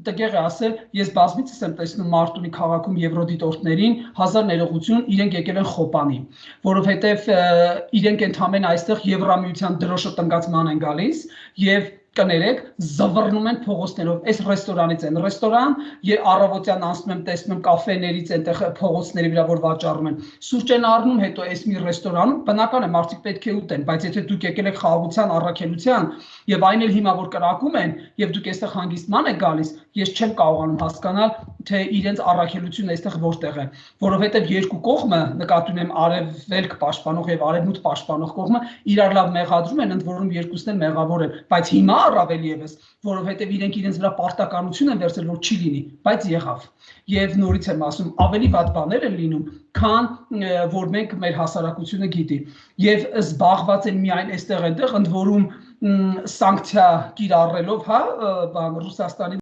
տգեղ է ասել, ես բազմիցս եմ տեսնում Մարտունի քաղաքում եվրոդիտորդներին, հազար ներողություն, իրենք եկել են խոպանի, որովհետև իրենք ընդհանրեն այստեղ Եվրամիության դրոշը տնկացման են գալիս եւ կներեք, զվռնում են փողոցներով, այս ռեստորանից են, ռեստորան, առավոտյան անցնում եմ, տեսնում եմ կաֆեներից, այնտեղ փողոցների վրա որ վաճառում են, սուրճ են առնում, հետո այս մի ռեստորանում, բնական է, մարդիկ պետք է ուտեն, բայց եթե դուք եկել եք խաղաղության, առաքելության, եւ այն էլ հիմա որ կրակում են, եւ դուք այստեղ հանգիստման եք գալիս, ես չեմ կարողանում հասկանալ, թե իրենց առաքելությունն այստեղ որտեղ է, որովհետեւ երկու կողմը, նկատի ունեմ արևելք պաշտպանող եւ արևմուտք պաշտպանող կողմը, իրար լավ մեղադրում են, ընդ որում երկուսն էլ մեղավոր են, բայց հիմա առավել եւս, որովհետեւ իրենք իրենց վրա պարտականություն են վերցրել, որ չի լինի, բայց եղավ։ Եվ նորից եմ ասում, ավելի վատ բաներ են լինում, քան որ մենք մեր հասարակությունը գիտի։ Եվ զբաղված են միայն այստեղ այնտեղ, ընդ որում սանկցիա կիրառելով, հա, Ռուսաստանի